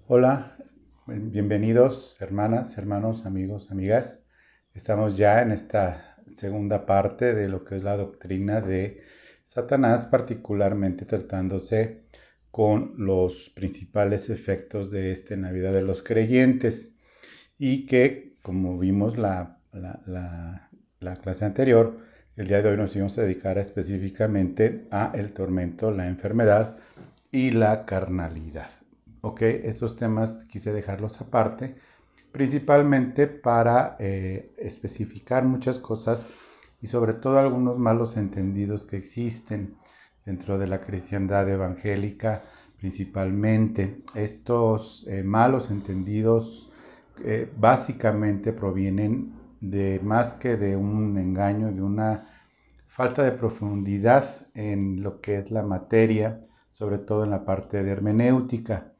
Hola, bienvenidos hermanas, hermanos, amigos, amigas. Estamos ya en esta segunda parte de lo que es la doctrina de Satanás, particularmente tratándose con los principales efectos de esta Navidad de los creyentes y que, como vimos la clase anterior, el día de hoy nos íbamos a dedicar específicamente a el tormento, la enfermedad y la carnalidad. Ok, estos temas quise dejarlos aparte, principalmente para especificar muchas cosas y sobre todo algunos malos entendidos que existen dentro de la cristiandad evangélica, principalmente. Estos malos entendidos básicamente provienen de más que de un engaño, de una falta de profundidad en lo que es la materia, sobre todo en la parte de hermenéutica,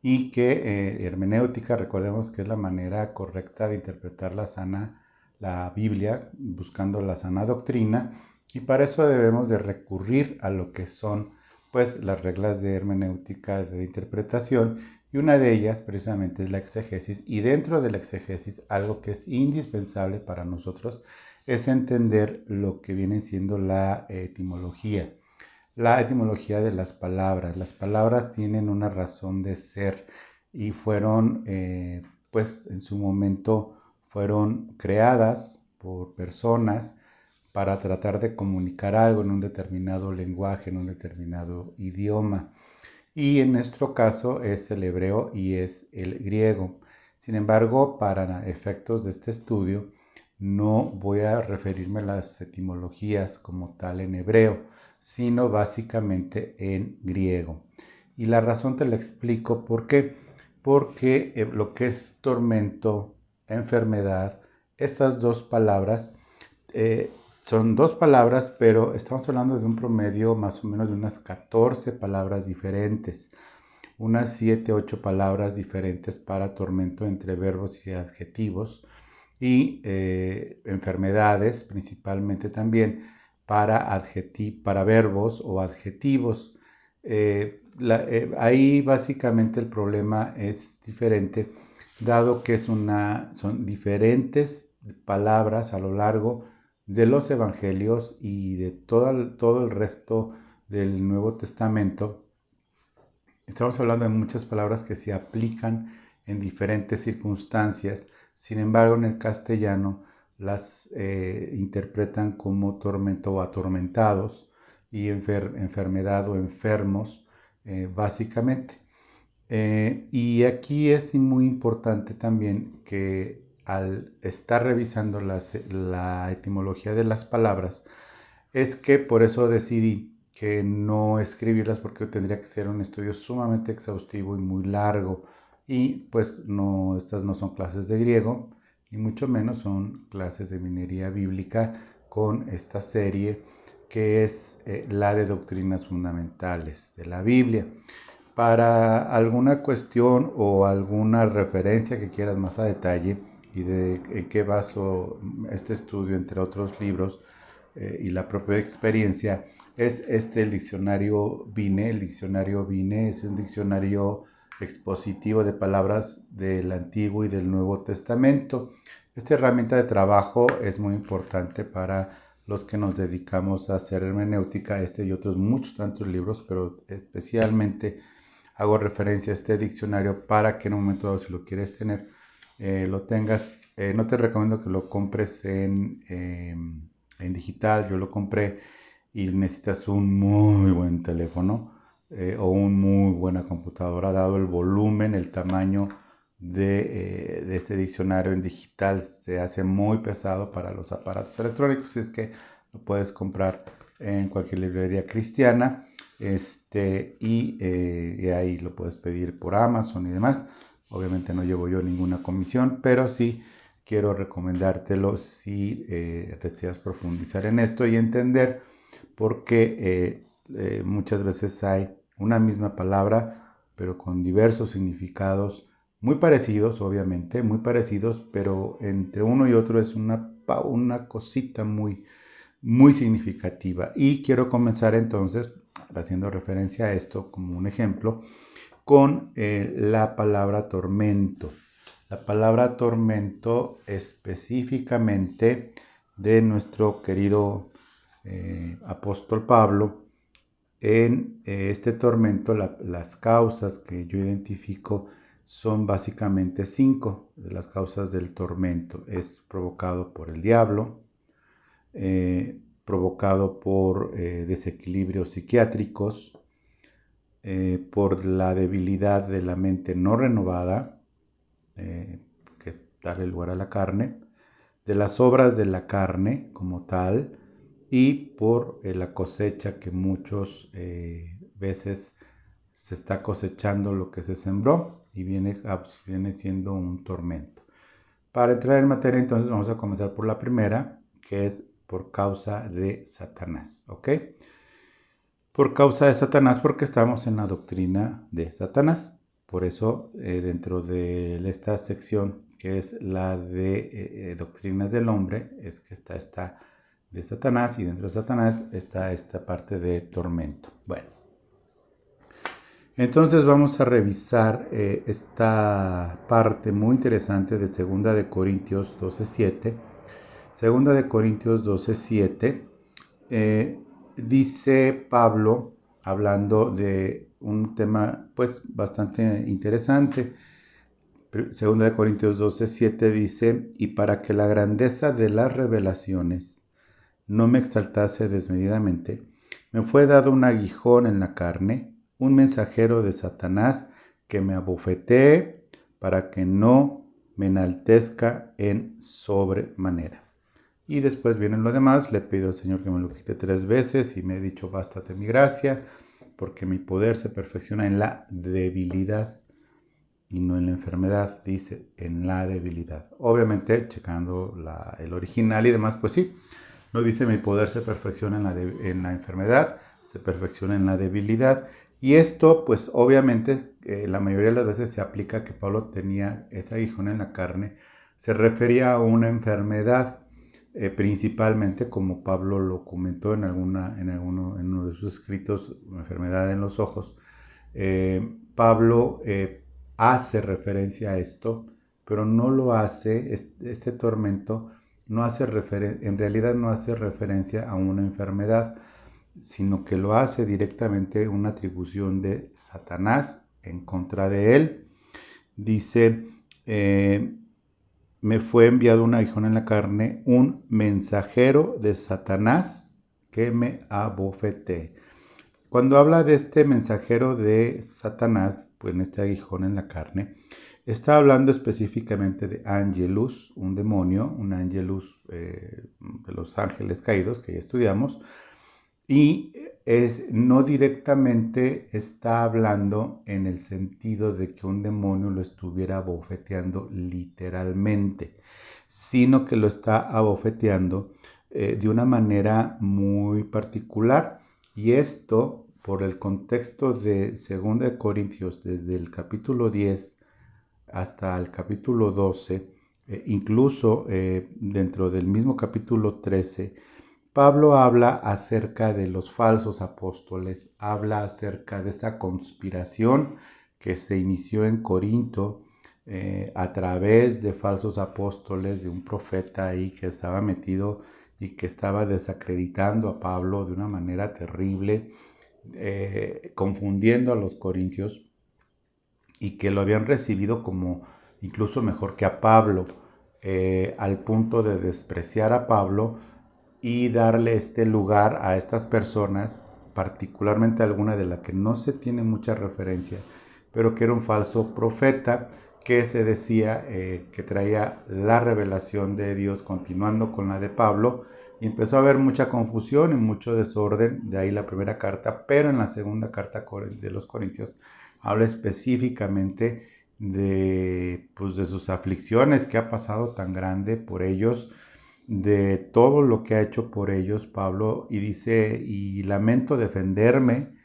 y que hermenéutica, recordemos que es la manera correcta de interpretar la Biblia, buscando la sana doctrina, y para eso debemos de recurrir a lo que son pues las reglas de hermenéutica de interpretación, y una de ellas precisamente es la exégesis, y dentro de la exégesis algo que es indispensable para nosotros es entender lo que viene siendo la etimología. La etimología de las palabras. Las palabras tienen una razón de ser y fueron, pues en su momento, fueron creadas por personas para tratar de comunicar algo en un determinado lenguaje, en un determinado idioma. Y en nuestro caso es el hebreo y es el griego. Sin embargo, para efectos de este estudio, no voy a referirme a las etimologías como tal en hebreo, sino básicamente en griego. Y la razón te la explico por qué. Porque lo que es tormento, enfermedad, estas dos palabras son dos palabras, pero estamos hablando de un promedio más o menos de unas 14 palabras diferentes, unas 7, 8 palabras diferentes para tormento entre verbos y adjetivos, y enfermedades principalmente también para verbos o adjetivos. Ahí básicamente el problema es diferente, dado que son diferentes palabras a lo largo de los evangelios y de todo el resto del Nuevo Testamento. Estamos hablando de muchas palabras que se aplican en diferentes circunstancias. Sin embargo, en el castellano las interpretan como tormento o atormentados, y enfermedad o enfermos, básicamente. Y aquí es muy importante también que al estar revisando la etimología de las palabras, es que por eso decidí que no escribirlas, porque tendría que ser un estudio sumamente exhaustivo y muy largo. Y pues no, estas no son clases de griego, ni mucho menos son clases de minería bíblica con esta serie que es la de doctrinas fundamentales de la Biblia. Para alguna cuestión o alguna referencia que quieras más a detalle y de en qué baso este estudio, entre otros libros, y la propia experiencia, es el diccionario Vine. El diccionario Vine es un diccionario expositivo de palabras del Antiguo y del Nuevo Testamento. Esta herramienta de trabajo es muy importante para los que nos dedicamos a hacer hermenéutica, este y otros muchos tantos libros, pero especialmente hago referencia a este diccionario para que en un momento dado, si lo quieres tener, lo tengas. No te recomiendo que lo compres en digital. Yo lo compré y necesitas un muy buen teléfono o una muy buena computadora, dado el volumen, el tamaño de este diccionario en digital. Se hace muy pesado para los aparatos electrónicos, es que lo puedes comprar en cualquier librería cristiana, y ahí lo puedes pedir por Amazon y demás. Obviamente no llevo yo ninguna comisión, pero sí quiero recomendártelo si deseas profundizar en esto y entender por qué muchas veces hay una misma palabra, pero con diversos significados muy parecidos, obviamente, muy parecidos, pero entre uno y otro es una cosita muy, muy significativa. Y quiero comenzar entonces haciendo referencia a esto como un ejemplo con la palabra tormento. La palabra tormento específicamente de nuestro querido apóstol Pablo. En este tormento las causas que yo identifico son básicamente 5 de las causas del tormento. Es provocado por el diablo, provocado por desequilibrios psiquiátricos, por la debilidad de la mente no renovada, que es darle lugar a la carne, de las obras de la carne como tal, y por la cosecha que muchas veces se está cosechando lo que se sembró y viene siendo un tormento. Para entrar en materia, entonces vamos a comenzar por la primera, que es por causa de Satanás, ¿ok? Por causa de Satanás, porque estamos en la doctrina de Satanás. Por eso, dentro de esta sección, que es la de doctrinas del hombre, es que está esta de Satanás, y dentro de Satanás está esta parte de tormento. Bueno, entonces vamos a revisar esta parte muy interesante de 2 de Corintios 12:7. 2 de Corintios 12:7 dice Pablo, hablando de un tema pues bastante interesante. 2 de Corintios 12:7 dice: y para que la grandeza de las revelaciones no me exaltase desmedidamente, me fue dado un aguijón en la carne, un mensajero de Satanás que me abofetee para que no me enaltezca en sobremanera. Y después viene lo demás: le pido al Señor que me lo quite 3 veces, y me he dicho: bástate mi gracia, porque mi poder se perfecciona en la debilidad y no en la enfermedad. Dice, en la debilidad. Obviamente, checando el original y demás, pues sí, no dice mi poder se perfecciona en la enfermedad, se perfecciona en la debilidad. Y esto, pues obviamente, la mayoría de las veces se aplica que Pablo tenía ese aguijón en la carne. Se refería a una enfermedad, principalmente, como Pablo lo comentó en uno de sus escritos, una enfermedad en los ojos. Pablo hace referencia a esto, pero no lo hace, este tormento no hace en realidad no hace referencia a una enfermedad, sino que lo hace directamente una atribución de Satanás en contra de él. Dice, me fue enviado un aguijón en la carne, un mensajero de Satanás que me abofetee. Cuando habla de este mensajero de Satanás, pues en este aguijón en la carne, está hablando específicamente de Angelus, un demonio, un Angelus de los ángeles caídos, que ya estudiamos, y no directamente está hablando en el sentido de que un demonio lo estuviera abofeteando literalmente, sino que lo está abofeteando de una manera muy particular. Y esto, por el contexto de 2 de Corintios, desde el capítulo 10 hasta el capítulo 12, incluso dentro del mismo capítulo 13, Pablo habla acerca de los falsos apóstoles, habla acerca de esta conspiración que se inició en Corinto a través de falsos apóstoles, de un profeta ahí que estaba metido y que estaba desacreditando a Pablo de una manera terrible, confundiendo a los corintios, y que lo habían recibido como incluso mejor que a Pablo, al punto de despreciar a Pablo y darle este lugar a estas personas, particularmente alguna de la que no se tiene mucha referencia, pero que era un falso profeta que se decía que traía la revelación de Dios continuando con la de Pablo, y empezó a haber mucha confusión y mucho desorden. De ahí la primera carta, pero en la segunda carta de los Corintios habla específicamente pues de sus aflicciones que ha pasado tan grande por ellos, de todo lo que ha hecho por ellos Pablo, y dice: y lamento defenderme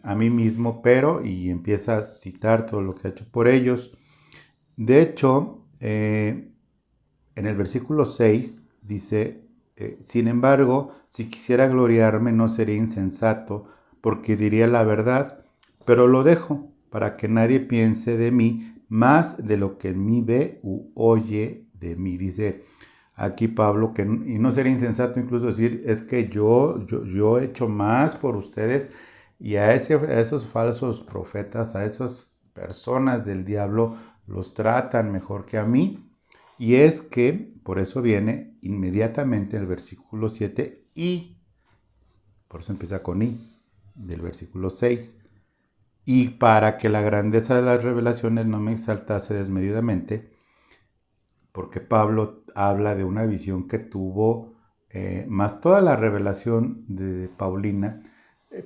a mí mismo, pero, y empieza a citar todo lo que ha hecho por ellos. De hecho, en el versículo 6 dice: sin embargo, si quisiera gloriarme no sería insensato, porque diría la verdad, pero lo dejo para que nadie piense de mí más de lo que en mí ve u oye de mí. Dice aquí Pablo que, y no sería insensato incluso decir, es que yo he hecho más por ustedes, y a esos falsos profetas, a esas personas del diablo, los tratan mejor que a mí. Y es que, por eso viene inmediatamente el versículo 7 y, por eso empieza con y, del versículo 6. Y para que la grandeza de las revelaciones no me exaltase desmedidamente, porque Pablo habla de una visión que tuvo, más toda la revelación de Paulina.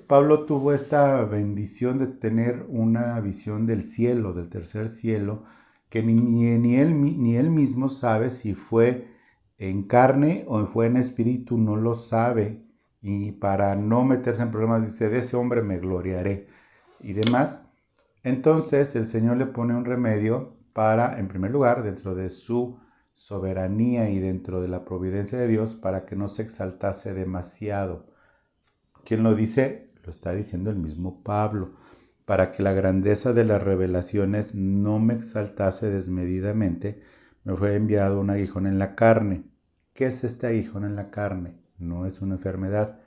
Pablo tuvo esta bendición de tener una visión del cielo, del tercer cielo, que ni él mismo sabe si fue en carne o fue en espíritu, no lo sabe. Y para no meterse en problemas dice, de ese hombre me gloriaré y demás. Entonces el Señor le pone un remedio para, en primer lugar, dentro de su soberanía y dentro de la providencia de Dios, para que no se exaltase demasiado. ¿Quién lo dice? Lo está diciendo el mismo Pablo. Para que la grandeza de las revelaciones no me exaltase desmedidamente, me fue enviado un aguijón en la carne. ¿Qué es este aguijón en la carne? No es una enfermedad,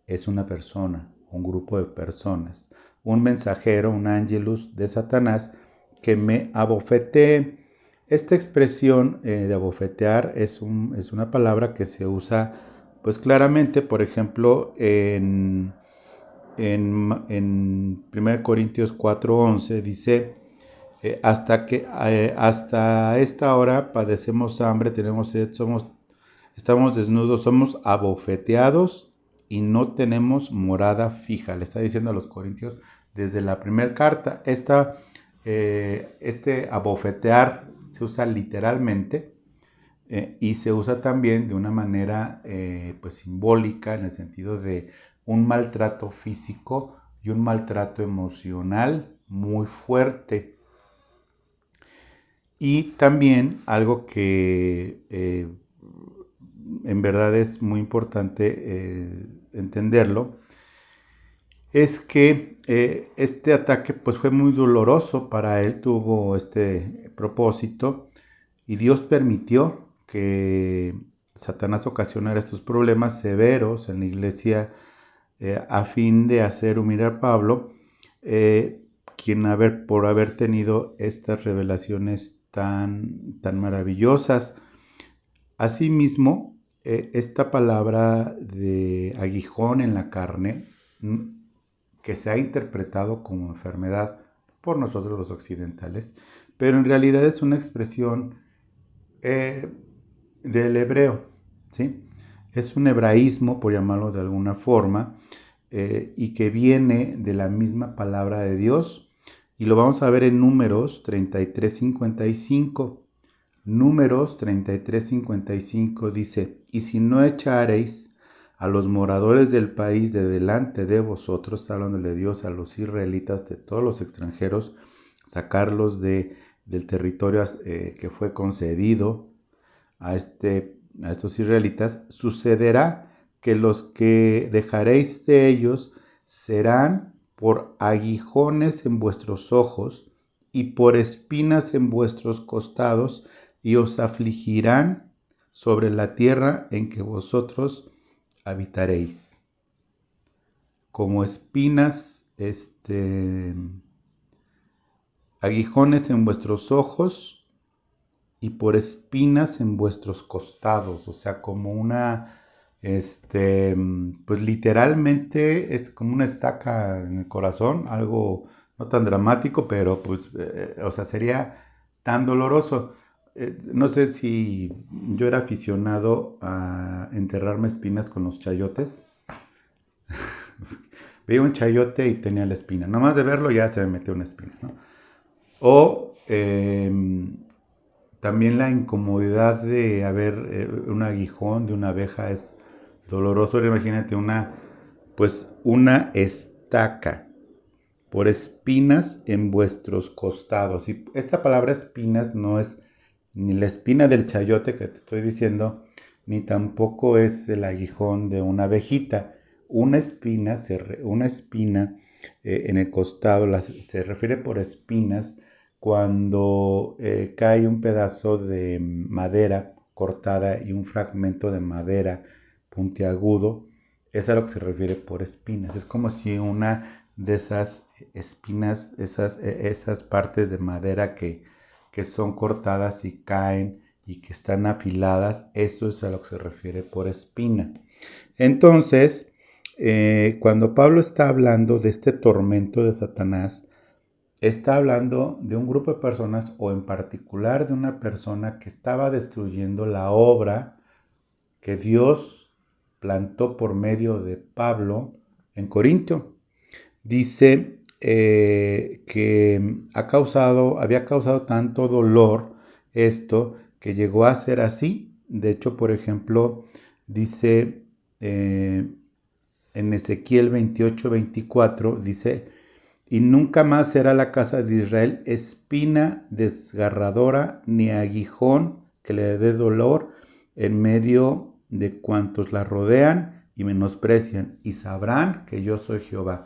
es una persona, un grupo de personas, un mensajero, un ángelus de Satanás que me abofetee. Esta expresión de abofetear es una palabra que se usa pues claramente, por ejemplo, en 1 Corintios 4:11 dice, hasta esta hora padecemos hambre, tenemos sed, estamos desnudos, somos abofeteados y no tenemos morada fija. Le está diciendo a los corintios desde la primera carta. Este abofetear se usa literalmente, y se usa también de una manera pues simbólica, en el sentido de un maltrato físico y un maltrato emocional muy fuerte. Y también algo que en verdad es muy importante entenderlo, es que este ataque pues fue muy doloroso para él, tuvo este propósito, y Dios permitió que Satanás ocasionara estos problemas severos en la iglesia, a fin de hacer humillar a Pablo, quien por haber tenido estas revelaciones tan maravillosas. Asimismo, esta palabra de aguijón en la carne, que se ha interpretado como enfermedad por nosotros los occidentales, pero en realidad es una expresión del hebreo, ¿sí? Es un hebraísmo, por llamarlo de alguna forma, y que viene de la misma palabra de Dios, y lo vamos a ver en Números 33:55. Números 33:55 dice, y si no echareis a los moradores del país de delante de vosotros, está hablándole de Dios a los israelitas, de todos los extranjeros, sacarlos del territorio que fue concedido a estos israelitas, sucederá que los que dejaréis de ellos serán por aguijones en vuestros ojos y por espinas en vuestros costados, y os afligirán sobre la tierra en que vosotros habitaréis. Como espinas, aguijones en vuestros ojos y por espinas en vuestros costados, o sea, como una, pues literalmente es como una estaca en el corazón, algo no tan dramático, pero pues, o sea, sería tan doloroso. No sé si yo era aficionado a enterrarme espinas con los chayotes. Veía un chayote y tenía la espina. Nomás de verlo ya se me metió una espina, ¿no? O también la incomodidad de haber un aguijón de una abeja es doloroso. Ahora imagínate una estaca por espinas en vuestros costados. Y esta palabra espinas no es ni la espina del chayote que te estoy diciendo, ni tampoco es el aguijón de una abejita. Una espina en el costado, se refiere por espinas cuando cae un pedazo de madera cortada y un fragmento de madera puntiagudo. Es a lo que se refiere por espinas. Es como si una de esas espinas, esas partes de madera que son cortadas y caen y que están afiladas, eso es a lo que se refiere por espina. Entonces, cuando Pablo está hablando de este tormento de Satanás, está hablando de un grupo de personas o en particular de una persona que estaba destruyendo la obra que Dios plantó por medio de Pablo en Corinto. Dice que había causado tanto dolor esto que llegó a ser así. De hecho, por ejemplo, dice en Ezequiel 28-24, dice, y nunca más será la casa de Israel espina desgarradora ni aguijón que le dé dolor en medio de cuantos la rodean y menosprecian, y sabrán que yo soy Jehová.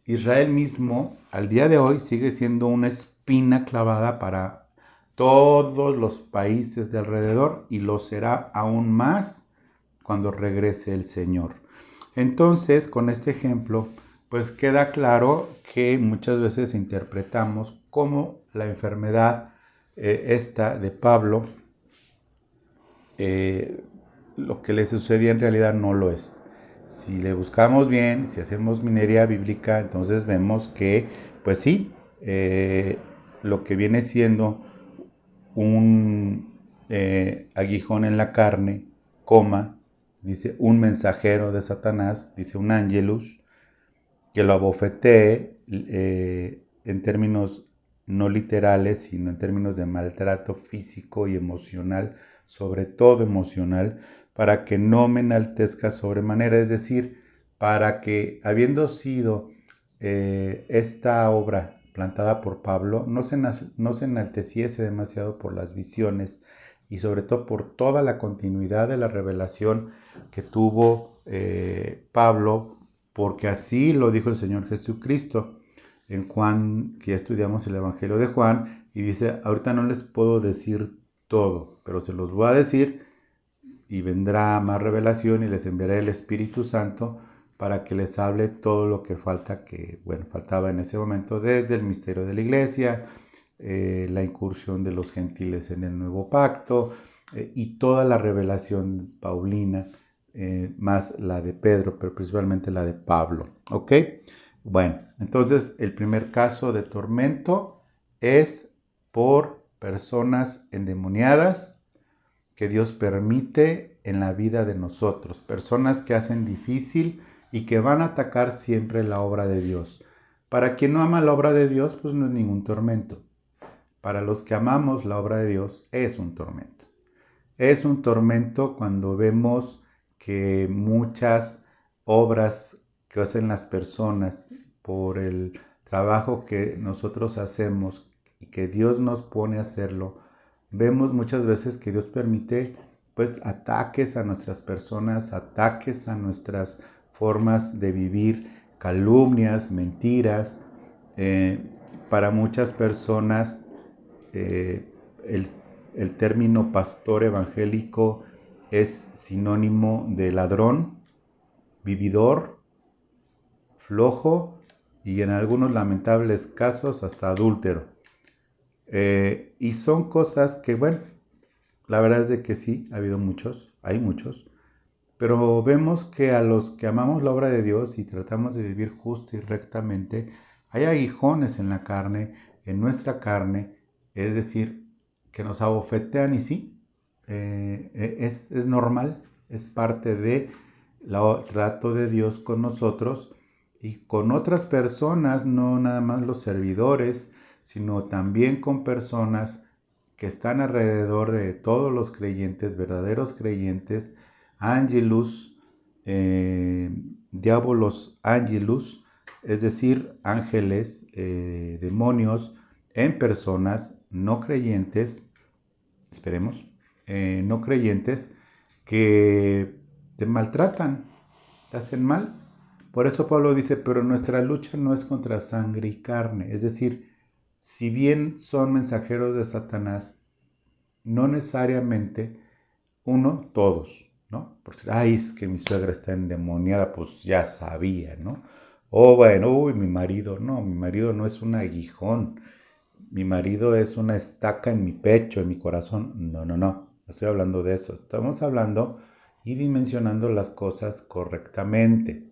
Israel mismo al día de hoy sigue siendo una espina clavada para todos los países de alrededor y lo será aún más cuando regrese el Señor. Entonces, con este ejemplo, pues queda claro que muchas veces interpretamos como la enfermedad esta de Pablo, lo que le sucedía en realidad no lo es. Si le buscamos bien, si hacemos minería bíblica, entonces vemos que, pues sí, lo que viene siendo un aguijón en la carne, coma, dice un mensajero de Satanás, dice un ángelus, que lo abofetee en términos no literales, sino en términos de maltrato físico y emocional, sobre todo emocional, para que no me enaltezca sobremanera, es decir, para que habiendo sido esta obra plantada por Pablo, no se enalteciese demasiado por las visiones y sobre todo por toda la continuidad de la revelación que tuvo Pablo, porque así lo dijo el Señor Jesucristo en Juan, que ya estudiamos el Evangelio de Juan, y dice, ahorita no les puedo decir todo, pero se los voy a decir y vendrá más revelación y les enviaré el Espíritu Santo para que les hable todo lo que faltaba en ese momento, desde el misterio de la iglesia, la incursión de los gentiles en el nuevo pacto y toda la revelación paulina, más la de Pedro, pero principalmente la de Pablo. ¿Ok? Bueno, entonces el primer caso de tormento es por personas endemoniadas que Dios permite en la vida de nosotros, personas que hacen difícil y que van a atacar siempre la obra de Dios. Para quien no ama la obra de Dios, pues no es ningún tormento. Para los que amamos la obra de Dios, es un tormento. Es un tormento cuando vemos que muchas obras que hacen las personas por el trabajo que nosotros hacemos y que Dios nos pone a hacerlo, vemos muchas veces que Dios permite pues ataques a nuestras personas, ataques a nuestras formas de vivir, calumnias, mentiras. Para muchas personas eh, el, el término pastor evangélico es sinónimo de ladrón, vividor, flojo y en algunos lamentables casos hasta adúltero. Y son cosas que, bueno, la verdad es de que sí, ha habido muchos, hay muchos, pero vemos que a los que amamos la obra de Dios y tratamos de vivir justo y rectamente, hay aguijones en la carne, en nuestra carne, es decir, que nos abofetean y sí, es normal, es parte de trato de Dios con nosotros y con otras personas, no nada más los servidores, sino también con personas que están alrededor de todos los creyentes, verdaderos creyentes, angelus, diabolos angelus, es decir, ángeles, demonios, en personas no creyentes, esperemos, no creyentes, que te maltratan, te hacen mal, Por eso Pablo dice, pero nuestra lucha no es contra sangre y carne. Es decir, si bien son mensajeros de Satanás, no necesariamente todos, ¿no? Por si, ay, es que mi suegra está endemoniada, pues ya sabía, ¿no? O bueno, uy, mi marido no es un aguijón, mi marido es una estaca en mi pecho, en mi corazón. No, no estoy hablando de eso. Estamos hablando y dimensionando las cosas correctamente.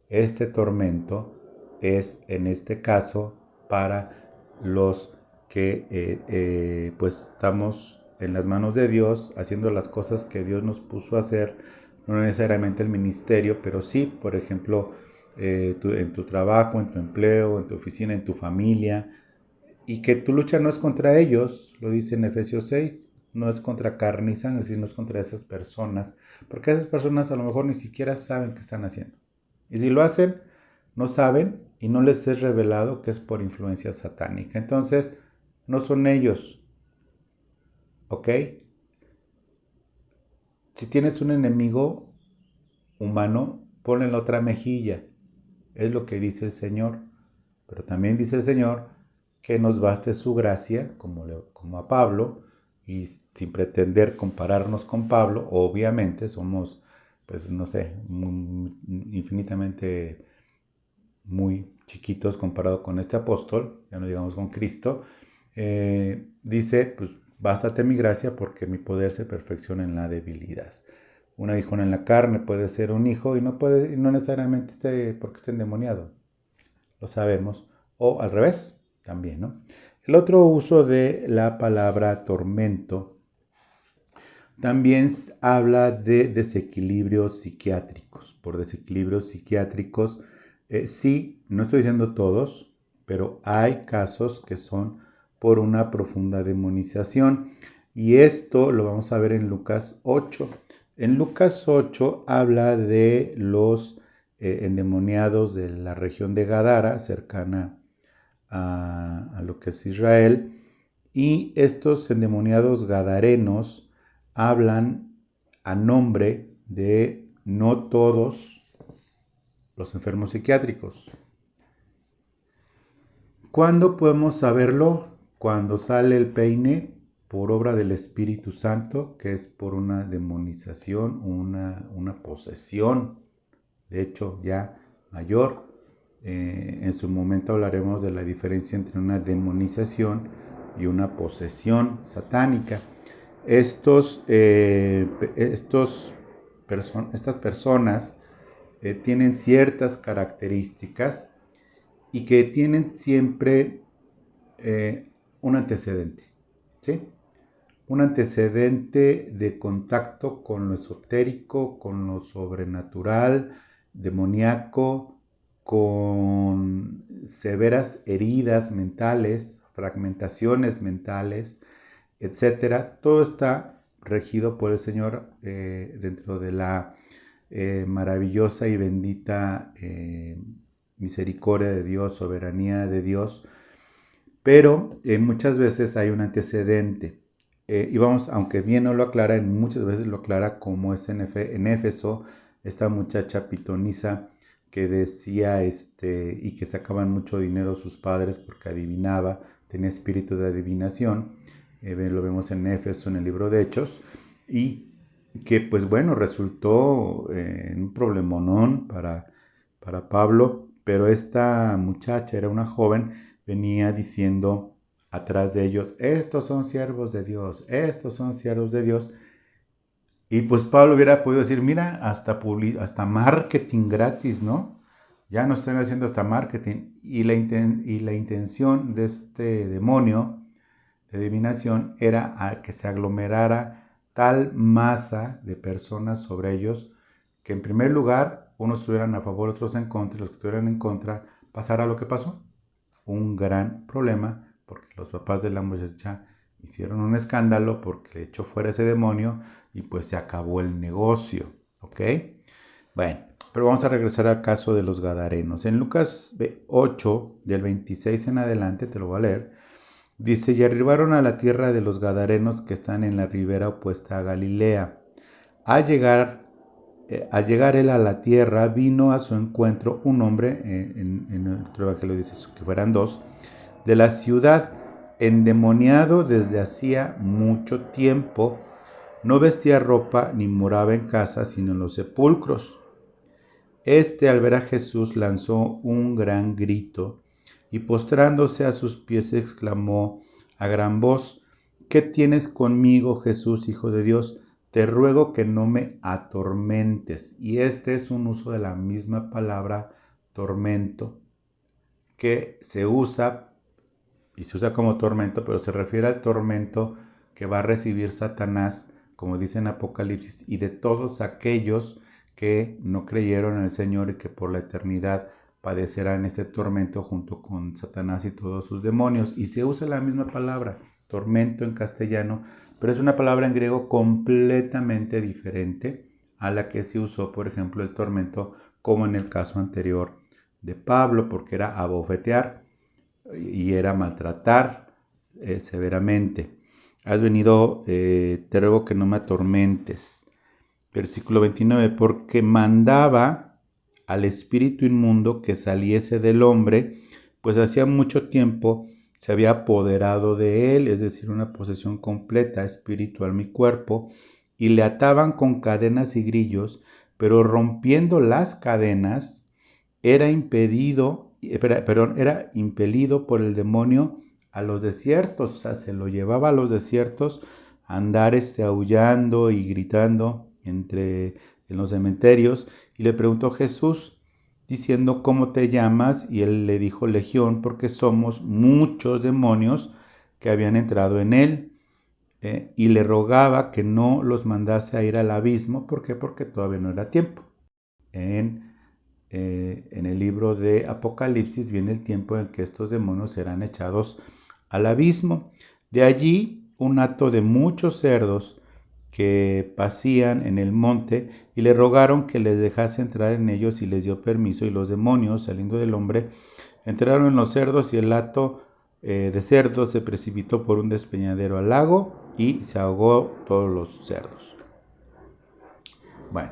Este tormento es, en este caso, para los que pues estamos en las manos de Dios, haciendo las cosas que Dios nos puso a hacer, no necesariamente el ministerio, pero sí, por ejemplo, en tu trabajo, en tu empleo, en tu oficina, en tu familia, y que tu lucha no es contra ellos, lo dice en Efesios 6, no es contra carne y sangre, sino es contra esas personas, porque esas personas a lo mejor ni siquiera saben qué están haciendo. Y si lo hacen, no saben y no les es revelado que es por influencia satánica. Entonces, no son ellos, ¿ok? Si tienes un enemigo humano, ponle en la otra mejilla. Es lo que dice el Señor. Pero también dice el Señor que nos baste su gracia, como a Pablo, y sin pretender compararnos con Pablo, obviamente somos, pues no sé, infinitamente muy chiquitos comparado con este apóstol, ya no digamos con Cristo, dice, pues bástate mi gracia porque mi poder se perfecciona en la debilidad. Un aguijón en la carne puede ser un hijo y no necesariamente porque esté endemoniado, lo sabemos, o al revés, también, ¿no? El otro uso de la palabra tormento también habla de desequilibrios psiquiátricos. Por desequilibrios psiquiátricos, sí, no estoy diciendo todos, pero hay casos que son por una profunda demonización. Y esto lo vamos a ver en Lucas 8. En Lucas 8 habla de los endemoniados de la región de Gadara, cercana a lo que es Israel. Y estos endemoniados gadarenos hablan a nombre de no todos los enfermos psiquiátricos. ¿Cuándo podemos saberlo? Cuando sale el peine por obra del Espíritu Santo, que es por una demonización, una posesión, de hecho ya mayor. En su momento hablaremos de la diferencia entre una demonización y una posesión satánica. Estas personas tienen ciertas características y que tienen siempre un antecedente, ¿sí? Un antecedente de contacto con lo esotérico, con lo sobrenatural, demoníaco, con severas heridas mentales, fragmentaciones mentales, etcétera. Todo está regido por el Señor dentro de la maravillosa y bendita misericordia de Dios, soberanía de Dios, pero muchas veces hay un antecedente. Y vamos, aunque bien no lo aclara, muchas veces lo aclara como es en Éfeso, esta muchacha pitonisa que decía y que sacaban mucho dinero sus padres porque adivinaba, tenía espíritu de adivinación. Lo vemos en Éfeso, en el libro de Hechos, y que pues bueno, resultó en un problemonón para Pablo, pero esta muchacha era una joven, venía diciendo atrás de ellos, estos son siervos de Dios, estos son siervos de Dios. Y pues Pablo hubiera podido decir, mira, hasta marketing gratis, ¿no? Ya no están haciendo hasta marketing. Y la intención de este demonio de adivinación era a que se aglomerara tal masa de personas sobre ellos que en primer lugar unos estuvieran a favor, otros en contra, y los que estuvieran en contra pasara lo que pasó. Un gran problema porque los papás de la muchacha hicieron un escándalo porque le echó fuera ese demonio y pues se acabó el negocio, ¿ok? Bueno, pero vamos a regresar al caso de los gadarenos. En Lucas 8, del 26 en adelante, te lo voy a leer, dice, y arribaron a la tierra de los gadarenos que están en la ribera opuesta a Galilea. Al llegar al llegar él a la tierra, vino a su encuentro un hombre, en otro evangelio dice que fueran dos, de la ciudad, endemoniado desde hacía mucho tiempo, no vestía ropa ni moraba en casa, sino en los sepulcros. Este, al ver a Jesús, lanzó un gran grito y postrándose a sus pies exclamó a gran voz: ¿Qué tienes conmigo, Jesús, Hijo de Dios? Te ruego que no me atormentes. Y este es un uso de la misma palabra tormento, que se usa, y se usa como tormento, pero se refiere al tormento que va a recibir Satanás, como dice en Apocalipsis, y de todos aquellos que no creyeron en el Señor y que por la eternidad padecerán este tormento junto con Satanás y todos sus demonios. Y se usa la misma palabra, tormento en castellano, pero es una palabra en griego completamente diferente a la que se usó, por ejemplo, el tormento, como en el caso anterior de Pablo, porque era abofetear y era maltratar severamente. Has venido, te ruego que no me atormentes. Versículo 29, porque mandaba al espíritu inmundo que saliese del hombre, pues hacía mucho tiempo se había apoderado de él, es decir, una posesión completa espiritual mi cuerpo, y le ataban con cadenas y grillos, pero rompiendo las cadenas, era era impelido por el demonio a los desiertos, o sea, se lo llevaba a los desiertos a andar aullando y gritando en los cementerios, y le preguntó Jesús, diciendo, ¿cómo te llamas? Y él le dijo, Legión, porque somos muchos demonios que habían entrado en él, y le rogaba que no los mandase a ir al abismo. ¿Por qué? Porque todavía no era tiempo. En el libro de Apocalipsis viene el tiempo en que estos demonios serán echados al abismo. De allí un hato de muchos cerdos que pasían en el monte y le rogaron que les dejase entrar en ellos, y les dio permiso, y los demonios, saliendo del hombre, entraron en los cerdos, y el hato de cerdos se precipitó por un despeñadero al lago y se ahogó todos los cerdos. Bueno,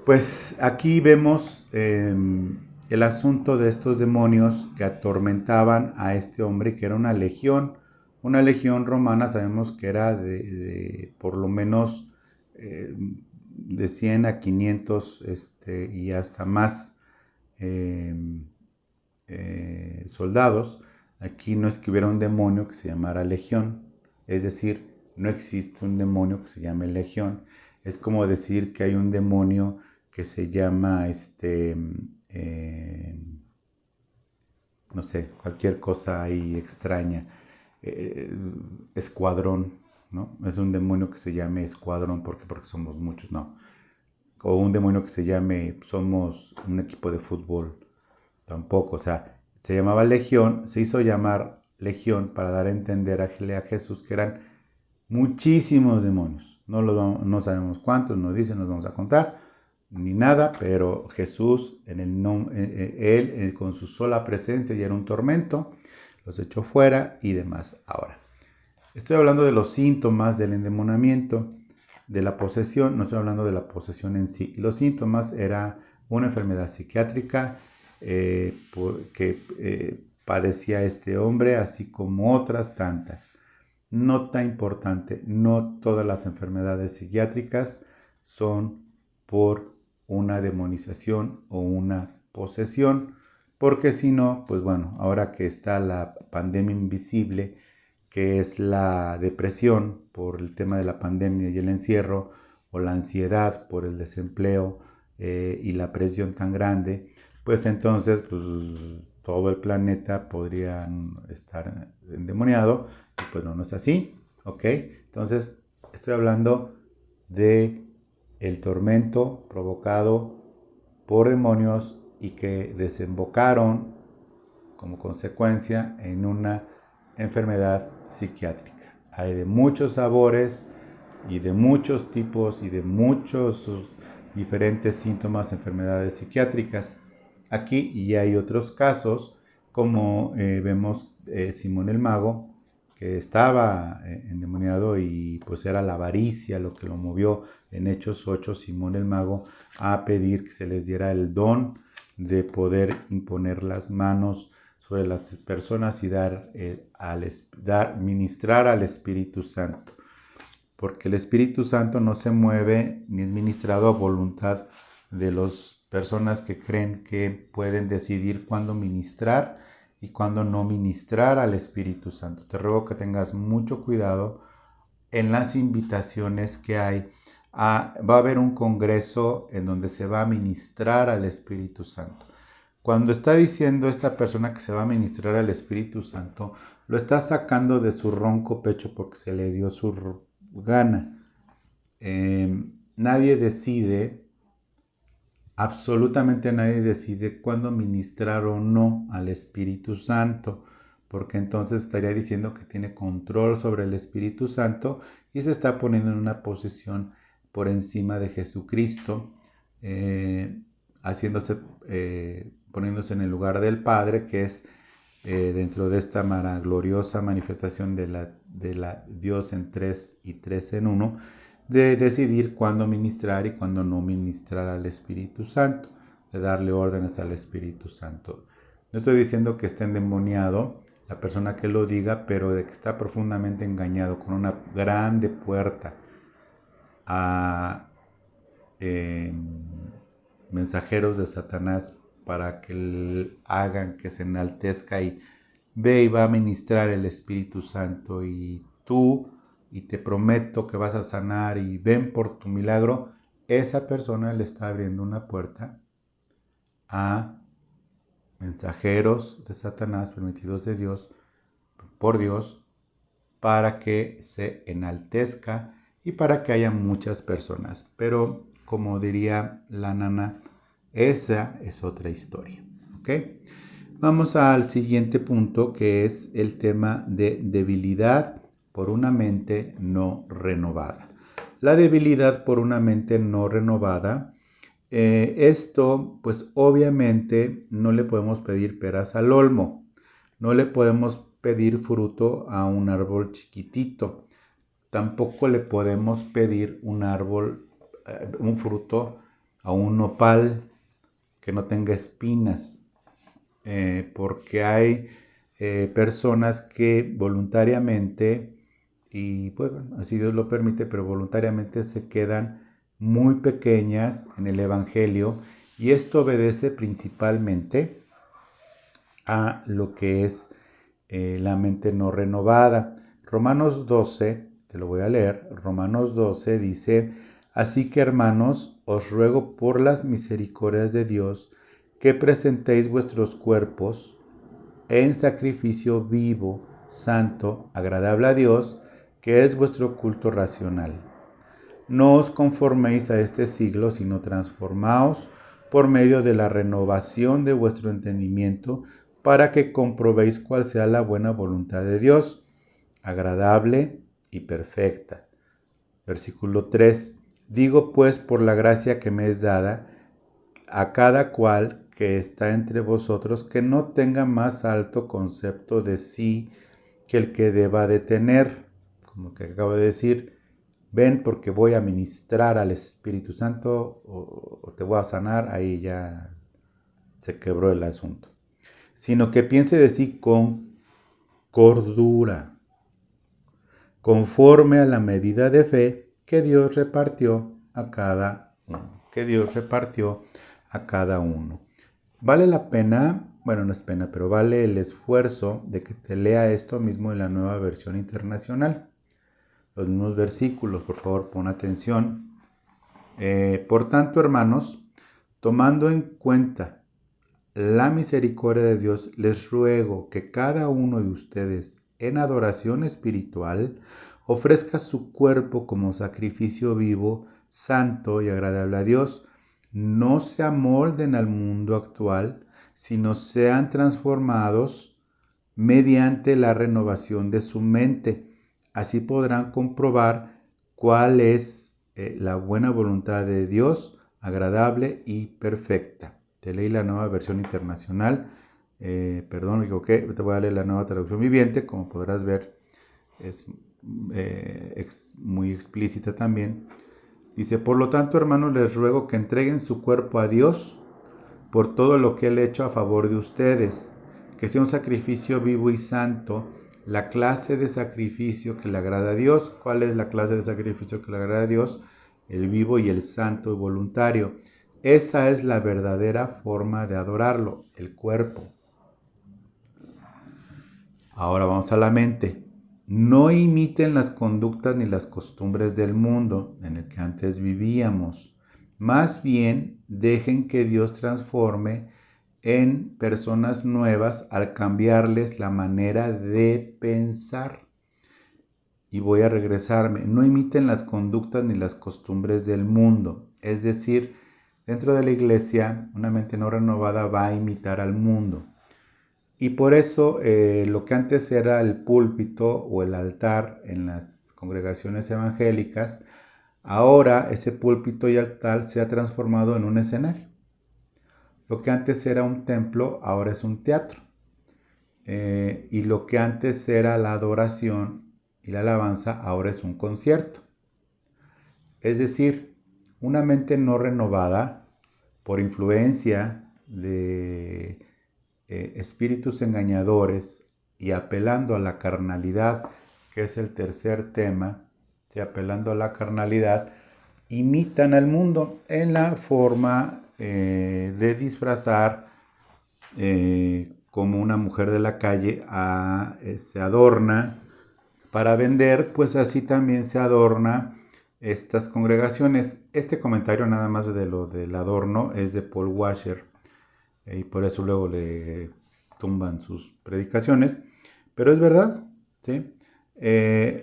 pues aquí vemos el asunto de estos demonios que atormentaban a este hombre, que era una legión romana. Sabemos que era de por lo menos de 100 a 500 y hasta más soldados. Aquí no es que hubiera un demonio que se llamara legión, es decir, no existe un demonio que se llame legión. Es como decir que hay un demonio que se llama no sé, cualquier cosa ahí extraña, escuadrón, ¿no? Es un demonio que se llame escuadrón porque somos muchos, no. O un demonio que se llame somos un equipo de fútbol, tampoco. O sea, se llamaba legión, se hizo llamar legión para dar a entender a Jesús que eran muchísimos demonios. No sabemos cuántos, no dice, nos vamos a contar, ni nada, pero Jesús, él con su sola presencia ya era un tormento, los echó fuera y demás. Ahora, estoy hablando de los síntomas del endemoniamiento, de la posesión, no estoy hablando de la posesión en sí. Y los síntomas era una enfermedad psiquiátrica que padecía este hombre, así como otras tantas. Nota importante, no todas las enfermedades psiquiátricas son por una demonización o una posesión, porque si no, pues bueno, ahora que está la pandemia invisible, que es la depresión por el tema de la pandemia y el encierro, o la ansiedad por el desempleo y la presión tan grande, pues entonces pues, todo el planeta podría estar endemoniado, y pues no es así, ¿ok? Entonces estoy hablando de el tormento provocado por demonios y que desembocaron como consecuencia en una enfermedad psiquiátrica. Hay de muchos sabores y de muchos tipos y de muchos diferentes síntomas de enfermedades psiquiátricas. Aquí ya hay otros casos, como vemos Simón el Mago, que estaba endemoniado y pues era la avaricia lo que lo movió en Hechos 8, Simón el mago, a pedir que se les diera el don de poder imponer las manos sobre las personas y ministrar al Espíritu Santo. Porque el Espíritu Santo no se mueve ni es ministrado a voluntad de las personas que creen que pueden decidir cuándo ministrar y cuándo no ministrar al Espíritu Santo. Te ruego que tengas mucho cuidado en las invitaciones que hay. Va a haber un congreso en donde se va a ministrar al Espíritu Santo. Cuando está diciendo esta persona que se va a ministrar al Espíritu Santo, lo está sacando de su ronco pecho porque se le dio su gana. Nadie decide, absolutamente nadie decide cuándo ministrar o no al Espíritu Santo, porque entonces estaría diciendo que tiene control sobre el Espíritu Santo y se está poniendo en una posición por encima de Jesucristo, poniéndose en el lugar del Padre, que es dentro de esta gloriosa manifestación de la Dios en tres y tres en uno, de decidir cuándo ministrar y cuándo no ministrar al Espíritu Santo, de darle órdenes al Espíritu Santo. No estoy diciendo que esté endemoniado la persona que lo diga, pero de que está profundamente engañado con una grande puerta a mensajeros de Satanás para que hagan que se enaltezca y ve y va a ministrar el Espíritu Santo y te prometo que vas a sanar y ven por tu milagro. Esa persona le está abriendo una puerta a mensajeros de Satanás permitidos de Dios, por Dios, para que se enaltezca y para que haya muchas personas. Pero como diría la nana, esa es otra historia. ¿Ok? Vamos al siguiente punto, que es el tema de debilidad por una mente no renovada. La debilidad por una mente no renovada, esto pues obviamente no le podemos pedir peras al olmo, no le podemos pedir fruto a un árbol chiquitito, tampoco le podemos pedir un fruto a un nopal que no tenga espinas, porque hay personas que voluntariamente, y pues así Dios lo permite, pero voluntariamente se quedan muy pequeñas en el Evangelio, y esto obedece principalmente a lo que es la mente no renovada. Romanos 12, te lo voy a leer, Romanos 12 dice: así que hermanos, os ruego por las misericordias de Dios que presentéis vuestros cuerpos en sacrificio vivo, santo, agradable a Dios, que es vuestro culto racional. No os conforméis a este siglo, sino transformaos por medio de la renovación de vuestro entendimiento, para que comprobéis cuál sea la buena voluntad de Dios, agradable y perfecta. Versículo 3. Digo pues por la gracia que me es dada, a cada cual que está entre vosotros, que no tenga más alto concepto de sí que el que deba de tener. Como que acabo de decir, ven porque voy a ministrar al Espíritu Santo o te voy a sanar, ahí ya se quebró el asunto. Sino que piense de sí con cordura, conforme a la medida de fe que Dios repartió a cada uno. Vale la pena, bueno, no es pena, pero vale el esfuerzo de que te lea esto mismo en la Nueva Versión Internacional. Los mismos versículos, por favor, pon atención. Por tanto, hermanos, tomando en cuenta la misericordia de Dios, les ruego que cada uno de ustedes, en adoración espiritual, ofrezca su cuerpo como sacrificio vivo, santo y agradable a Dios. No se amolden al mundo actual, sino sean transformados mediante la renovación de su mente. Así podrán comprobar cuál es la buena voluntad de Dios, agradable y perfecta. Te leí la Nueva Versión Internacional. Perdón, me equivoqué. Te voy a leer la Nueva Traducción Viviente. Como podrás ver, es muy explícita también. Dice, por lo tanto, hermanos, les ruego que entreguen su cuerpo a Dios por todo lo que Él ha hecho a favor de ustedes, que sea un sacrificio vivo y santo, la clase de sacrificio que le agrada a Dios. ¿Cuál es la clase de sacrificio que le agrada a Dios? El vivo y el santo y voluntario. Esa es la verdadera forma de adorarlo, el cuerpo. Ahora vamos a la mente. No imiten las conductas ni las costumbres del mundo en el que antes vivíamos. Más bien, dejen que Dios transforme en personas nuevas al cambiarles la manera de pensar. Y voy a regresarme. No imiten las conductas ni las costumbres del mundo. Es decir, dentro de la iglesia, una mente no renovada va a imitar al mundo. Y por eso lo que antes era el púlpito o el altar en las congregaciones evangélicas, ahora ese púlpito y altar se ha transformado en un escenario. Lo que antes era un templo, ahora es un teatro. Y lo que antes era la adoración y la alabanza, ahora es un concierto. Es decir, una mente no renovada por influencia de espíritus engañadores y apelando a la carnalidad, que es el tercer tema, apelando a la carnalidad, imitan al mundo en la forma de disfrazar como una mujer de la calle se adorna para vender, pues así también se adorna estas congregaciones. Este comentario nada más de lo del adorno es de Paul Washer, y por eso luego le tumban sus predicaciones, pero es verdad, ¿sí?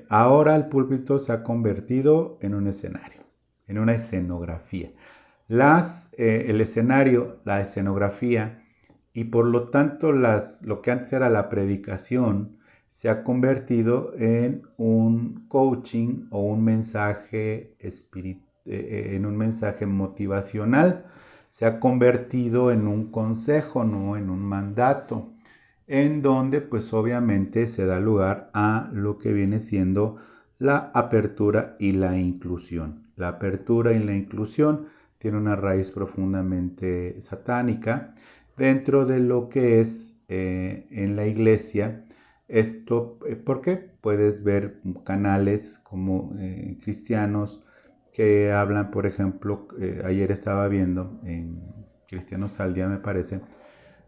Ahora el púlpito se ha convertido en un escenario, en una escenografía. El escenario, la escenografía y por lo tanto lo que antes era la predicación se ha convertido en un coaching o un mensaje en un mensaje motivacional. Se ha convertido en un consejo, no en un mandato, en donde pues obviamente se da lugar a lo que viene siendo la apertura y la inclusión. La apertura y la inclusión tiene una raíz profundamente satánica dentro de lo que es en la iglesia. Esto, ¿por qué? Puedes ver canales como cristianos que hablan, por ejemplo, ayer estaba viendo en Cristianos al Día, me parece,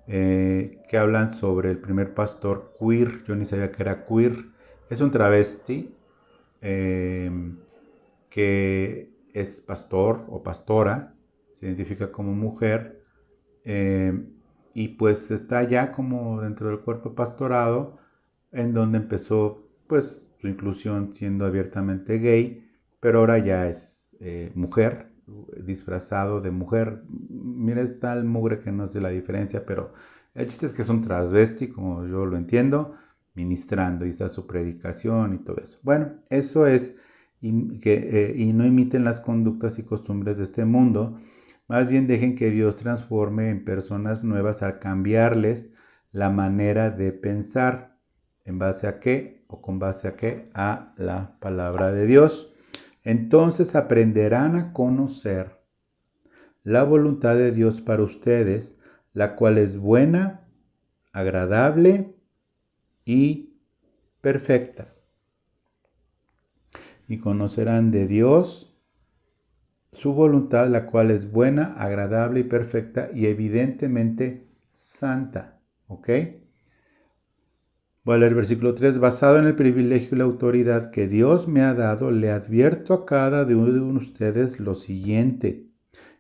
que hablan sobre el primer pastor queer. Yo ni sabía que era queer. Es un travesti que es pastor o pastora, se identifica como mujer, y pues está ya como dentro del cuerpo pastorado, en donde empezó pues su inclusión siendo abiertamente gay, pero ahora ya es mujer, disfrazado de mujer. Mira, es tal mugre que no sé la diferencia, pero el chiste es que es un transvesti, como yo lo entiendo, ministrando, y está su predicación y todo eso. Bueno, eso es, y no imiten las conductas y costumbres de este mundo, más bien dejen que Dios transforme en personas nuevas al cambiarles la manera de pensar. ¿En base a qué? ¿O con base a qué? A la palabra de Dios. Entonces aprenderán a conocer la voluntad de Dios para ustedes, la cual es buena, agradable y perfecta. Y conocerán de Dios su voluntad, la cual es buena, agradable y perfecta y evidentemente santa. ¿Ok? Voy a leer el versículo 3. Basado en el privilegio y la autoridad que Dios me ha dado, le advierto a cada uno de ustedes lo siguiente.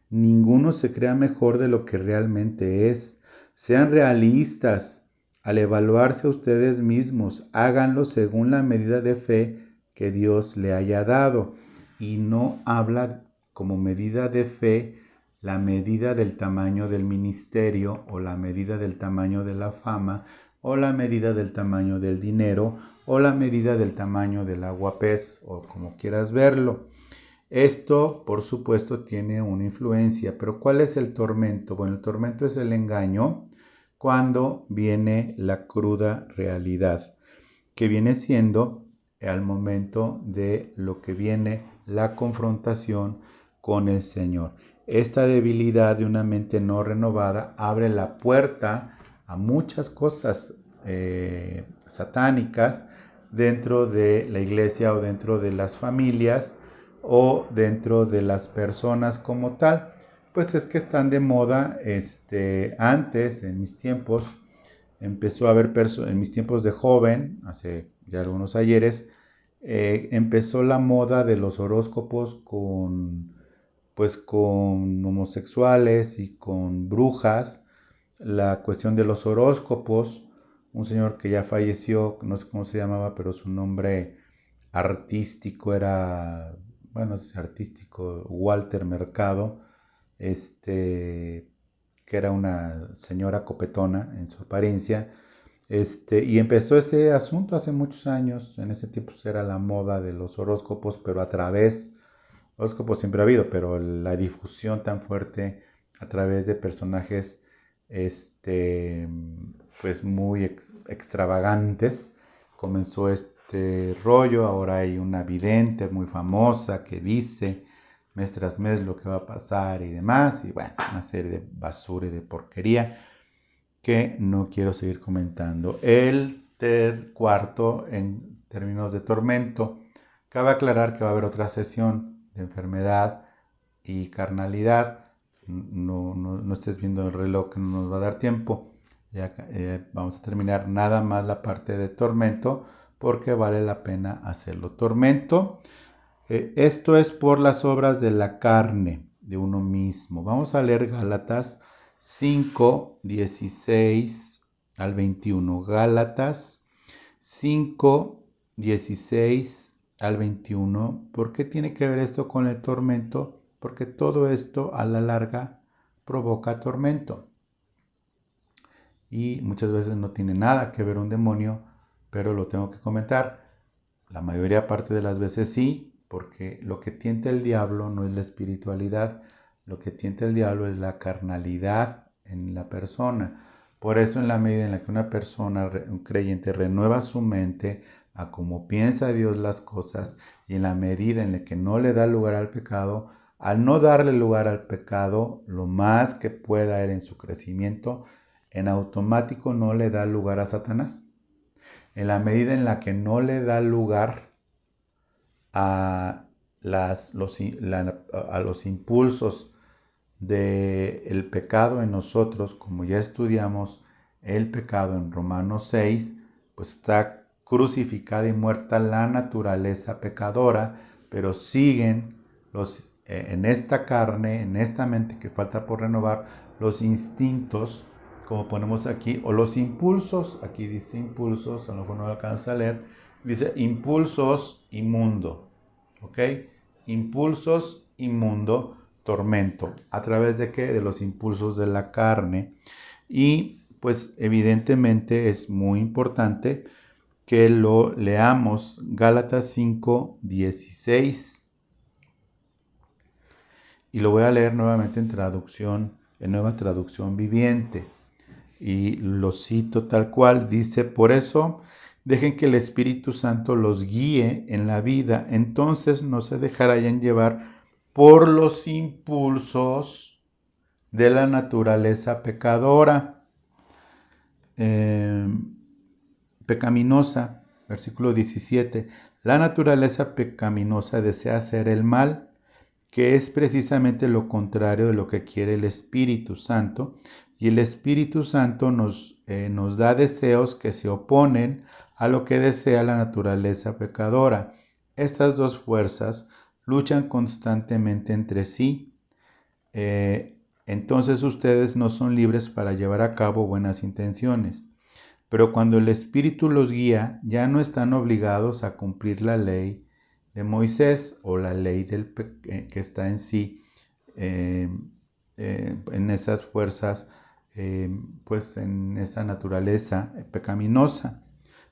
Ninguno se crea mejor de lo que realmente es. Sean realistas al evaluarse a ustedes mismos. Háganlo según la medida de fe que Dios le haya dado. Y no habla como medida de fe la medida del tamaño del ministerio o la medida del tamaño de la fama o la medida del tamaño del dinero o la medida del tamaño de la guapez o como quieras verlo. Esto, por supuesto, tiene una influencia, pero ¿cuál es el tormento? Bueno, el tormento es el engaño cuando viene la cruda realidad, que viene siendo al momento de lo que viene la confrontación con el Señor. Esta debilidad de una mente no renovada abre la puerta a muchas cosas satánicas dentro de la iglesia o dentro de las familias o dentro de las personas como tal. Pues es que están de moda. Antes, en mis tiempos, empezó a haber en mis tiempos de joven, hace ya algunos ayeres, empezó la moda de los horóscopos con homosexuales y con brujas. La cuestión de los horóscopos, un señor que ya falleció, no sé cómo se llamaba, pero su nombre artístico era, bueno, es artístico, Walter Mercado, que era una señora copetona en su apariencia, y empezó ese asunto hace muchos años. En ese tiempo era la moda de los horóscopos, pero horóscopos siempre ha habido, pero la difusión tan fuerte a través de personajes, pues muy extravagantes, comenzó este rollo. Ahora hay una vidente muy famosa que dice mes tras mes lo que va a pasar y demás, y bueno, una serie de basura y de porquería que no quiero seguir comentando. El cuarto, en términos de tormento, cabe aclarar que va a haber otra sesión de enfermedad y carnalidad. No estés viendo el reloj, que no nos va a dar tiempo. Ya vamos a terminar nada más la parte de tormento, porque vale la pena hacerlo. Tormento, esto es por las obras de la carne de uno mismo. Vamos a leer Gálatas 5, 16 al 21. Gálatas 5, 16 al 21. ¿Por qué tiene que ver esto con el tormento? Porque todo esto a la larga provoca tormento. Y muchas veces no tiene nada que ver un demonio, pero lo tengo que comentar. La mayoría parte de las veces sí, porque lo que tienta el diablo no es la espiritualidad, lo que tienta el diablo es la carnalidad en la persona. Por eso, en la medida en la que una persona, un creyente, renueva su mente a cómo piensa Dios las cosas, y en la medida en la que no le da lugar al pecado, al no darle lugar al pecado lo más que pueda él en su crecimiento, en automático no le da lugar a Satanás. En la medida en la que no le da lugar a los impulsos del pecado en nosotros, como ya estudiamos el pecado en Romanos 6, pues está crucificada y muerta la naturaleza pecadora, pero siguen en esta carne, en esta mente que falta por renovar, los instintos, como ponemos aquí, o los impulsos. Aquí dice impulsos, a lo mejor no lo alcanza a leer, dice impulsos inmundo, ¿ok? Impulsos inmundo, tormento. ¿A través de qué? De los impulsos de la carne. Y pues evidentemente es muy importante que lo leamos. Gálatas 5, 16. Y lo voy a leer nuevamente en nueva traducción viviente. Y lo cito tal cual. Dice: por eso dejen que el Espíritu Santo los guíe en la vida. Entonces no se dejarán llevar por los impulsos de la naturaleza pecadora, pecaminosa. Versículo 17. La naturaleza pecaminosa desea hacer el mal, que es precisamente lo contrario de lo que quiere el Espíritu Santo. Y el Espíritu Santo nos da deseos que se oponen a lo que desea la naturaleza pecadora. Estas dos fuerzas luchan constantemente entre sí. Entonces ustedes no son libres para llevar a cabo buenas intenciones. Pero cuando el Espíritu los guía, ya no están obligados a cumplir la ley de Moisés o la ley que está en sí, en esas fuerzas, pues en esa naturaleza pecaminosa.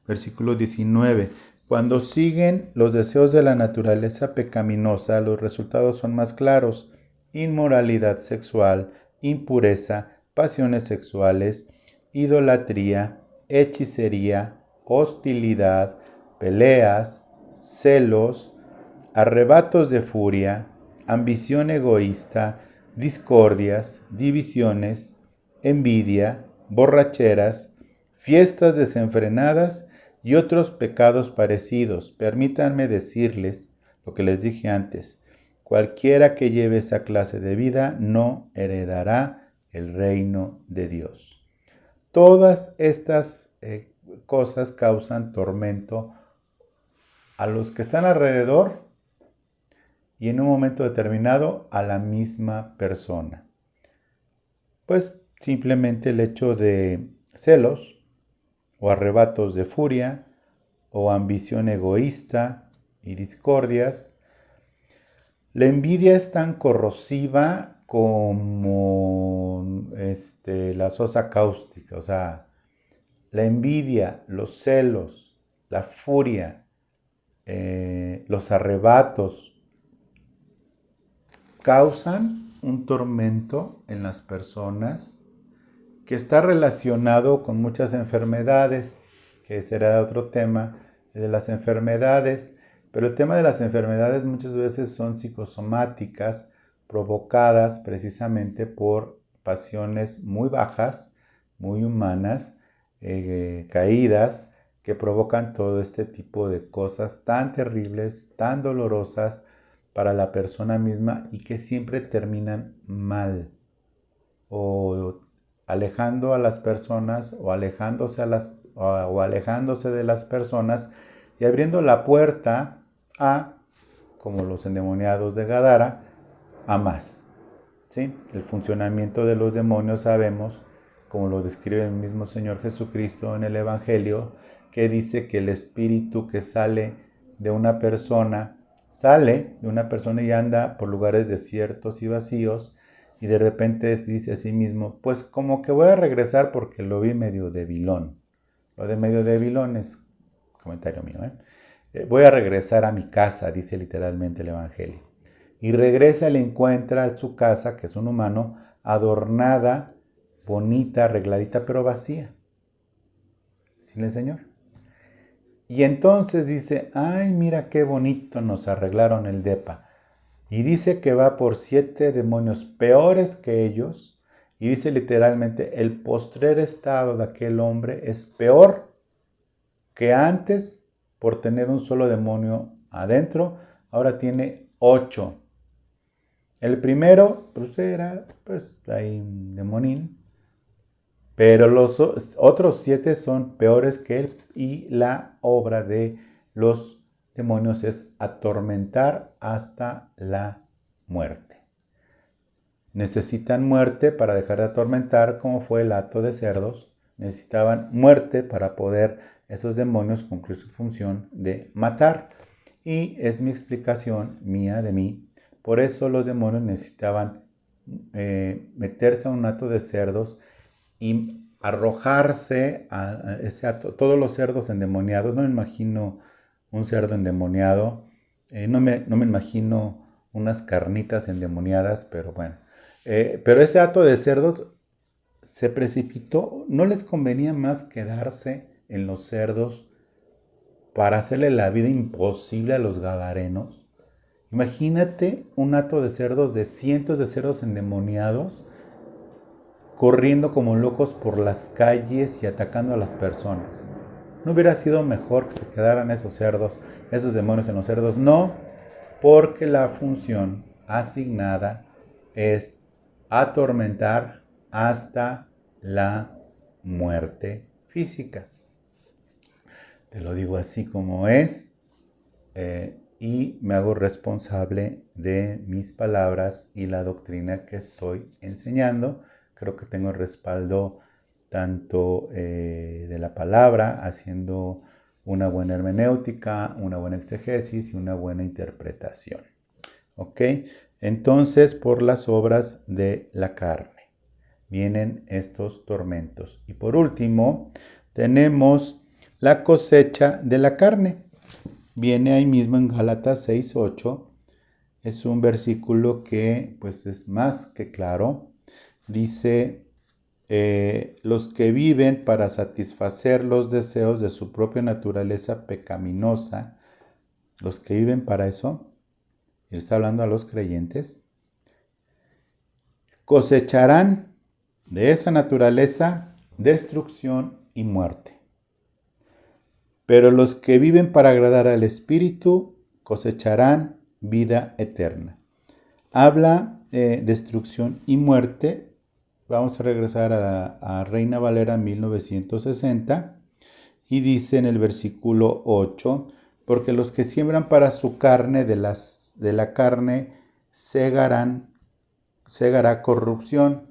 Versículo 19. Cuando siguen los deseos de la naturaleza pecaminosa, los resultados son más claros: inmoralidad sexual, impureza, pasiones sexuales, idolatría, hechicería, hostilidad, peleas, celos, arrebatos de furia, ambición egoísta, discordias, divisiones, envidia, borracheras, fiestas desenfrenadas y otros pecados parecidos. Permítanme decirles lo que les dije antes. Cualquiera que lleve esa clase de vida no heredará el reino de Dios. Todas estas cosas causan tormento a los que están alrededor y en un momento determinado a la misma persona. Pues simplemente el hecho de celos o arrebatos de furia o ambición egoísta y discordias. La envidia es tan corrosiva como la sosa cáustica, o sea, la envidia, los celos, la furia, los arrebatos, causan un tormento en las personas que está relacionado con muchas enfermedades, que será otro tema de las enfermedades, pero el tema de las enfermedades muchas veces son psicosomáticas, provocadas precisamente por pasiones muy bajas, muy humanas, caídas, que provocan todo este tipo de cosas tan terribles, tan dolorosas para la persona misma y que siempre terminan mal o alejando a las personas o alejándose de las personas y abriendo la puerta a, como los endemoniados de Gadara, a más. ¿Sí? El funcionamiento de los demonios sabemos, como lo describe el mismo Señor Jesucristo en el Evangelio, que dice que el espíritu que sale de una persona y anda por lugares desiertos y vacíos, y de repente dice a sí mismo, pues como que voy a regresar porque lo vi medio debilón. Lo de medio debilón es comentario mío, voy a regresar a mi casa, dice literalmente el Evangelio. Y regresa y le encuentra a su casa, que es un humano, adornada, bonita, arregladita, pero vacía. ¿Sí, el Señor? Y entonces dice, ay, mira qué bonito nos arreglaron el depa. Y dice que va por 7 demonios peores que ellos. Y dice literalmente, el postrer estado de aquel hombre es peor que antes por tener un solo demonio adentro. Ahora tiene 8. El primero, pues era, pues ahí un demonín. Pero los otros 7 son peores que él y la obra de los demonios es atormentar hasta la muerte. Necesitan muerte para dejar de atormentar, como fue el hato de cerdos. Necesitaban muerte para poder esos demonios cumplir su función de matar. Y es mi explicación mía de mí. Por eso los demonios necesitaban meterse a un hato de cerdos y arrojarse a ese hato. Todos los cerdos endemoniados, no me imagino un cerdo endemoniado, no me imagino unas carnitas endemoniadas, pero bueno. Pero ese hato de cerdos se precipitó, no les convenía más quedarse en los cerdos para hacerle la vida imposible a los gadarenos. Imagínate un hato de cerdos, de cientos de cerdos endemoniados, corriendo como locos por las calles y atacando a las personas. ¿No hubiera sido mejor que se quedaran esos cerdos, esos demonios en los cerdos? No, porque la función asignada es atormentar hasta la muerte física. Te lo digo así como es, y me hago responsable de mis palabras y la doctrina que estoy enseñando. Creo que tengo el respaldo tanto de la palabra, haciendo una buena hermenéutica, una buena exegesis y una buena interpretación. ¿Ok? Entonces, por las obras de la carne vienen estos tormentos. Y por último, tenemos la cosecha de la carne. Viene ahí mismo en Gálatas 6:8. Es un versículo que pues es más que claro. Dice, los que viven para satisfacer los deseos de su propia naturaleza pecaminosa los que viven para eso, y está hablando a los creyentes, cosecharán de esa naturaleza destrucción y muerte. Pero los que viven para agradar al Espíritu cosecharán vida eterna. Habla destrucción y muerte. Vamos a regresar a Reina Valera 1960 y dice en el versículo 8, porque los que siembran para su carne, de la carne segará corrupción.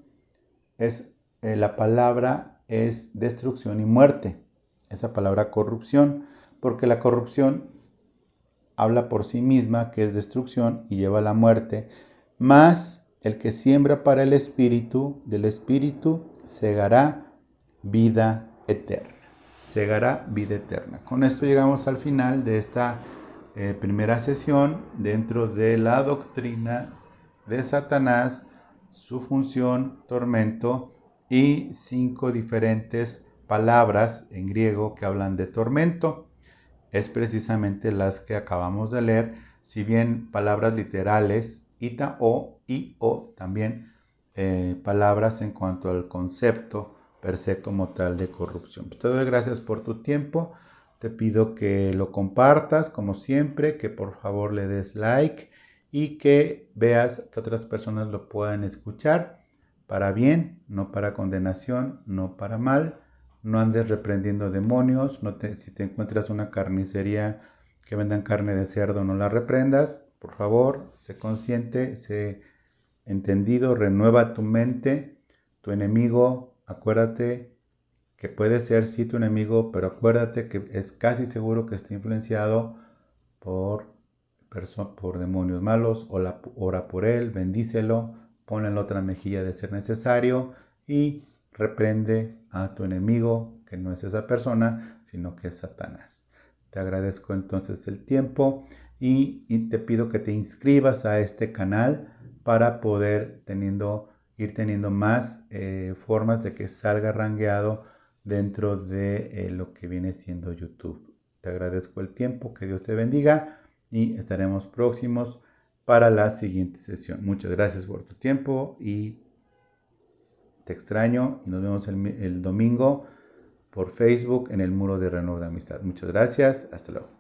La palabra es destrucción y muerte. Esa palabra corrupción, porque la corrupción habla por sí misma, que es destrucción y lleva a la muerte, mas el que siembra para el Espíritu, del Espíritu segará vida eterna. Segará vida eterna. Con esto llegamos al final de esta primera sesión dentro de la doctrina de Satanás, su función, tormento, y 5 diferentes palabras en griego que hablan de tormento. Es precisamente las que acabamos de leer, si bien palabras literales, ita o, i o, también palabras en cuanto al concepto per se como tal de corrupción. Pues te doy gracias por tu tiempo, te pido que lo compartas como siempre, que por favor le des like y que veas que otras personas lo puedan escuchar para bien, no para condenación, no para mal. No andes reprendiendo demonios. Si te encuentras una carnicería que vendan carne de cerdo, no la reprendas. Por favor, sé consciente, sé entendido, renueva tu mente. Tu enemigo, acuérdate que puede ser sí tu enemigo, pero acuérdate que es casi seguro que está influenciado por demonios malos. Ora por él, bendícelo, ponle en la otra mejilla de ser necesario y reprende a tu enemigo, que no es esa persona, sino que es Satanás. Te agradezco entonces el tiempo y te pido que te inscribas a este canal para poder ir teniendo más formas de que salga rankeado dentro de lo que viene siendo YouTube. Te agradezco el tiempo, que Dios te bendiga y estaremos próximos para la siguiente sesión. Muchas gracias por tu tiempo y te extraño, y nos vemos el domingo por Facebook en el muro de Renor de Amistad. Muchas gracias, hasta luego.